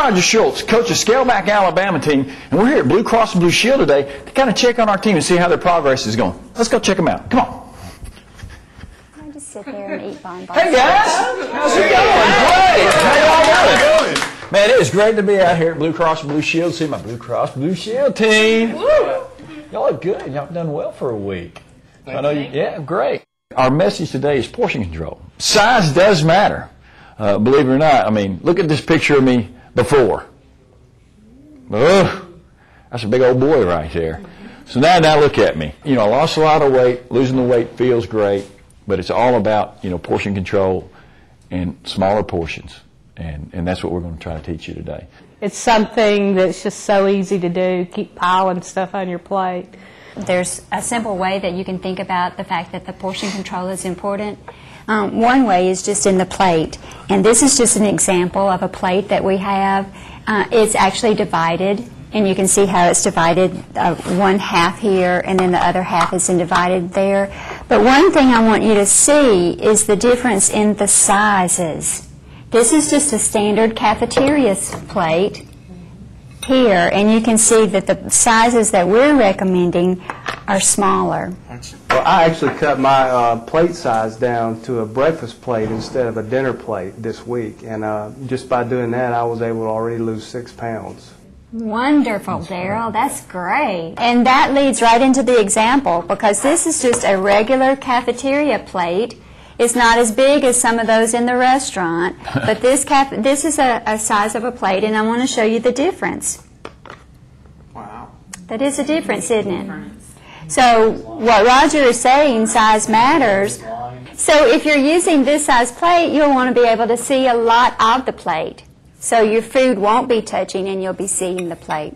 Roger Shultz, coach of Scaleback Alabama team, and we're here at Blue Cross and Blue Shield today to kind of check on our team and see how their progress is going. Let's go check them out. Come on. I just sit there and eat bonbons. Hey guys, how's it going? Great. How y'all doing? Man, it is great to be out here at Blue Cross and Blue Shield. See my Blue Cross Blue Shield team. Y'all look good. Y'all done well for a week. I know you. Yeah, great. Our message today is portion control. Size does matter. Believe it or not, I mean, look at this picture of me before. Ugh, that's a big old boy right there. So now look at me. You know, I lost a lot of weight. Losing the weight feels great, but it's all about, you know, portion control and smaller portions. And that's what we're going to try to teach you today. It's something that's just so easy to do, keep piling stuff on your plate. There's a simple way that you can think about the fact that the portion control is important. One way is just in the plate. And this is just an example of a plate that we have. It's actually divided, and you can see how it's divided, one half here, and then the other half is divided there. But one thing I want you to see is the difference in the sizes. This is just a standard cafeteria plate here, and you can see that the sizes that we're recommending are smaller. Well, I actually cut my plate size down to a breakfast plate instead of a dinner plate this week, and just by doing that, I was able to already lose 6 pounds. Wonderful, Daryl. That's great. And that leads right into the example, because this is just a regular cafeteria plate. It's not as big as some of those in the restaurant, but this is a size of a plate, and I want to show you the difference. Wow. That is a difference, isn't it? So what Roger is saying, size matters. So if you're using this size plate, you'll want to be able to see a lot of the plate. So your food won't be touching and you'll be seeing the plate.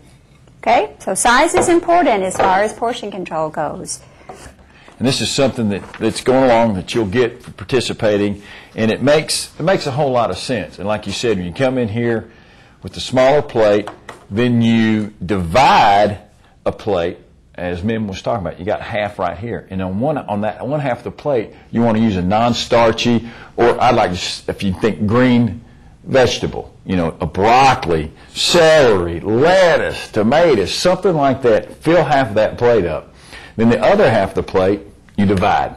Okay? So size is important as far as portion control goes. And this is something that's going along that you'll get for participating, and it makes a whole lot of sense. And like you said, when you come in here with the smaller plate, then you divide a plate, as Mim was talking about. You got half right here, and on that one half of the plate, you want to use a non-starchy, or I'd like to, if you think green vegetable, you know, a broccoli, celery, lettuce, tomatoes, something like that. Fill half of that plate up. Then the other half of the plate, you divide.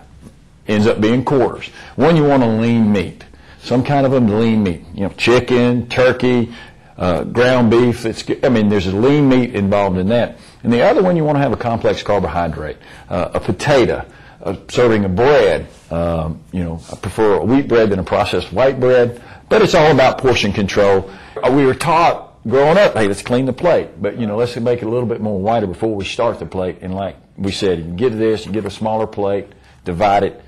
Ends up being quarters. One, you want a lean meat. Some kind of a lean meat. You know, chicken, turkey, ground beef. There's a lean meat involved in that. And the other one, you want to have a complex carbohydrate. A potato, a serving of bread. I prefer a wheat bread than a processed white bread. But it's all about portion control. We were taught growing up, hey, let's clean the plate. But, you know, let's make it a little bit more wider before we start the plate. And like we said, you get this, you get a smaller plate, divide it,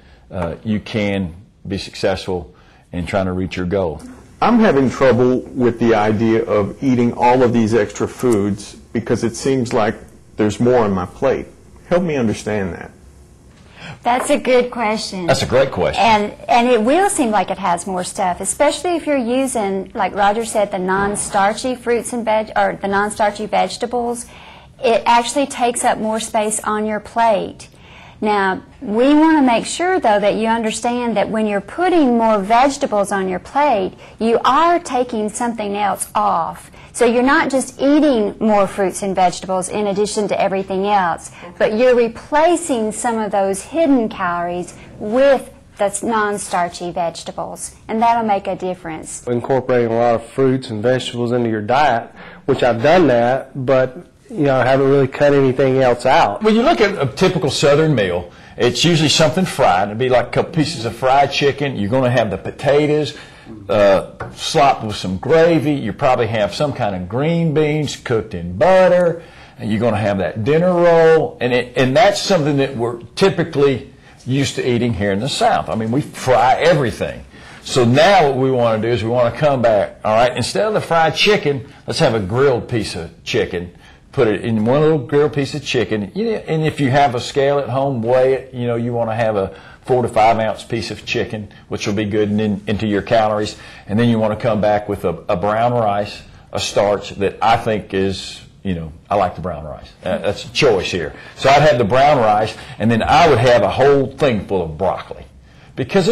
you can be successful in trying to reach your goal. I'm having trouble with the idea of eating all of these extra foods because it seems like there's more on my plate. Help me understand that. That's a good question. That's a great question. And it will seem like it has more stuff, especially if you're using, like Roger said, the non-starchy fruits and the non-starchy vegetables. It actually takes up more space on your plate. Now, we want to make sure, though, that you understand that when you're putting more vegetables on your plate, you are taking something else off. So you're not just eating more fruits and vegetables in addition to everything else, but you're replacing some of those hidden calories with the non-starchy vegetables, and that'll make a difference. Incorporating a lot of fruits and vegetables into your diet, which I've done that, but I haven't really cut anything else out. When you look at a typical Southern meal, it's usually something fried. It'd be like a couple pieces of fried chicken. You're going to have the potatoes slopped with some gravy. You probably have some kind of green beans cooked in butter. And you're going to have that dinner roll. And that's something that we're typically used to eating here in the South. I mean, we fry everything. So now what we want to do is we want to come back, all right, instead of the fried chicken, let's have a grilled piece of chicken. Put it in one little grilled piece of chicken. And if you have a scale at home, weigh it. You want to have a 4 to 5 ounce piece of chicken, which will be good into your calories. And then you want to come back with a brown rice, a starch that I think is, I like the brown rice. That's a choice here. So I'd have the brown rice, and then I would have a whole thing full of broccoli. Because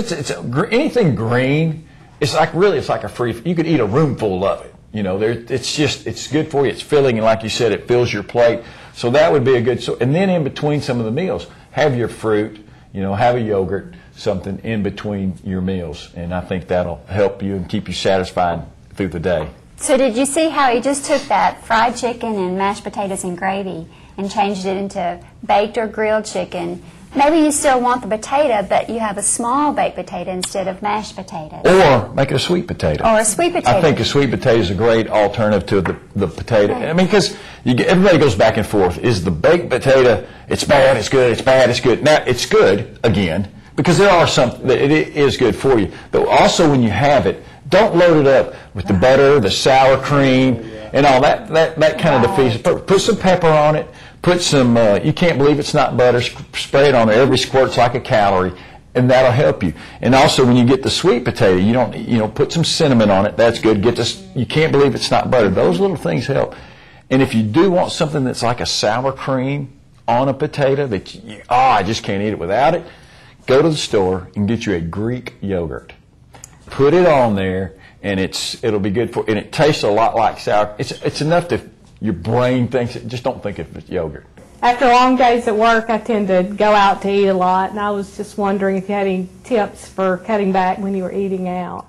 anything green, it's like a free, you could eat a room full of it. You know, it's good for you. It's filling, and like you said, it fills your plate. So that would be a good. And then in between some of the meals, have your fruit. You know, have a yogurt, something in between your meals, and I think that'll help you and keep you satisfied through the day. So did you see how he just took that fried chicken and mashed potatoes and gravy and changed it into baked or grilled chicken? Maybe you still want the potato, but you have a small baked potato instead of mashed potatoes. Or make it a sweet potato. Or a sweet potato. I think a sweet potato is a great alternative to the potato. I mean, because everybody goes back and forth. Is the baked potato, it's bad, it's good, it's bad, it's good. Now, it's good, again, because there are some that it is good for you. But also when you have it, don't load it up with the butter, the sour cream, and all that kind of defeats it. Put some pepper on it. Put some, you can't believe it's not butter, spray it on there. Every squirt's like a calorie, and that'll help you. And also when you get the sweet potato, put some cinnamon on it. That's good. Get this, you can't believe it's not butter. Those little things help. And if you do want something that's like a sour cream on a potato that, I just can't eat it without it, go to the store and get you a Greek yogurt. Put it on there, and it'll be good for, and it tastes a lot like sour. It's enough to, your brain thinks it, just don't think of it as yogurt. After long days at work, I tend to go out to eat a lot, and I was just wondering if you had any tips for cutting back when you were eating out.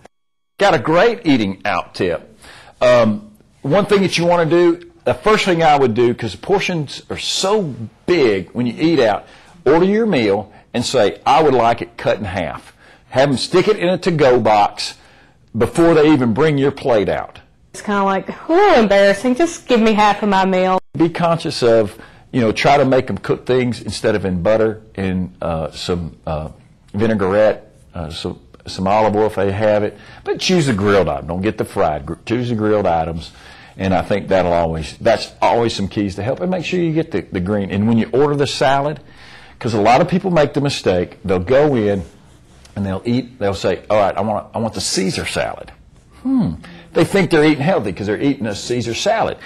Got a great eating out tip. One thing that you want to do, the first thing I would do, because the portions are so big when you eat out, order your meal and say, I would like it cut in half. Have them stick it in a to-go box before they even bring your plate out. It's kind of like a little embarrassing. Just give me half of my meal. Be conscious of, try to make them cook things instead of in butter and some vinaigrette, some olive oil if they have it. But choose the grilled item. Don't get the fried. Choose the grilled items. And I think that's always some keys to help. And make sure you get the green. And when you order the salad, because a lot of people make the mistake, they'll go in and they'll say, all right, I want the Caesar salad. They think they're eating healthy because they're eating a Caesar salad.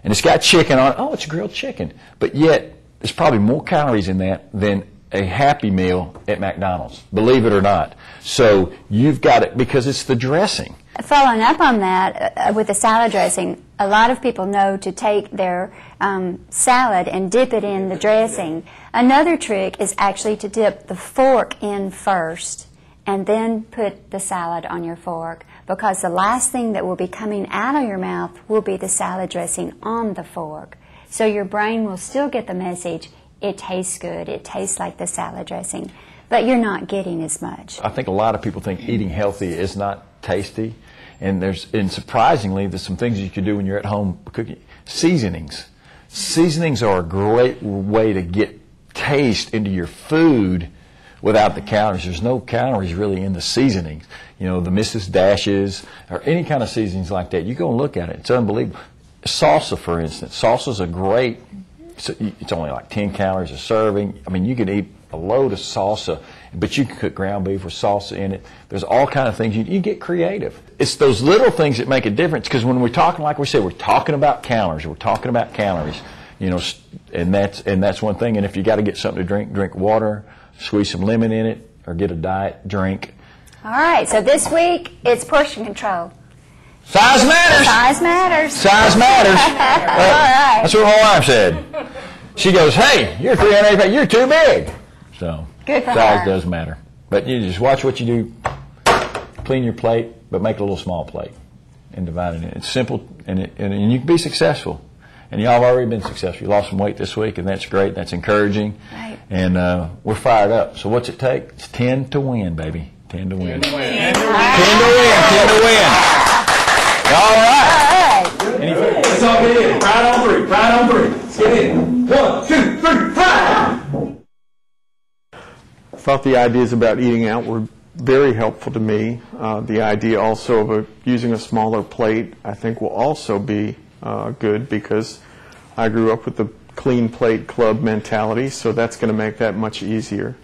And it's got chicken on it. Oh, it's grilled chicken. But yet, there's probably more calories in that than a Happy Meal at McDonald's, believe it or not. So you've got it because it's the dressing. Following up on that, with the salad dressing, a lot of people know to take their salad and dip it in the dressing. Another trick is actually to dip the fork in first and then put the salad on your fork, because the last thing that will be coming out of your mouth will be the salad dressing on the fork. So your brain will still get the message, it tastes good, it tastes like the salad dressing, but you're not getting as much. I think a lot of people think eating healthy is not tasty, and surprisingly, there's some things you can do when you're at home cooking. Seasonings. Seasonings are a great way to get taste into your food without the calories. There's no calories really in the seasonings. The Mrs. Dashes or any kind of seasonings like that. You go and look at it. It's unbelievable. Salsa, for instance. Salsa's a great, it's only like 10 calories a serving. I mean, you can eat a load of salsa, but you can cook ground beef with salsa in it. There's all kind of things. You get creative. It's those little things that make a difference, because when we're talking, like we said, we're talking about calories. We're talking about calories. And that's one thing. And if you got to get something to drink water, squeeze some lemon in it, or get a diet drink. All right, so this week it's portion control. Size matters. Size matters. Size matters. All right. That's what my wife said. She goes, hey, you're 380 pounds, you're too big. So good for size her. does matter. But you just watch what you do. Clean your plate, but make it a little small plate and divide it in. It's simple, and you can be successful. And y'all have already been successful. You lost some weight this week, and that's great. That's encouraging. Right. And we're fired up. So what's it take? It's 10 to win, baby. 10 to win. 10 to win. 10 to win. All right. Let's all get in. Pride on three. Pride on three. Let's get in. 1, 2, 3, pride. I thought the ideas about eating out were very helpful to me. The idea also of using a smaller plate, I think, will also be good, because I grew up with the clean plate club mentality, so that's going to make that much easier.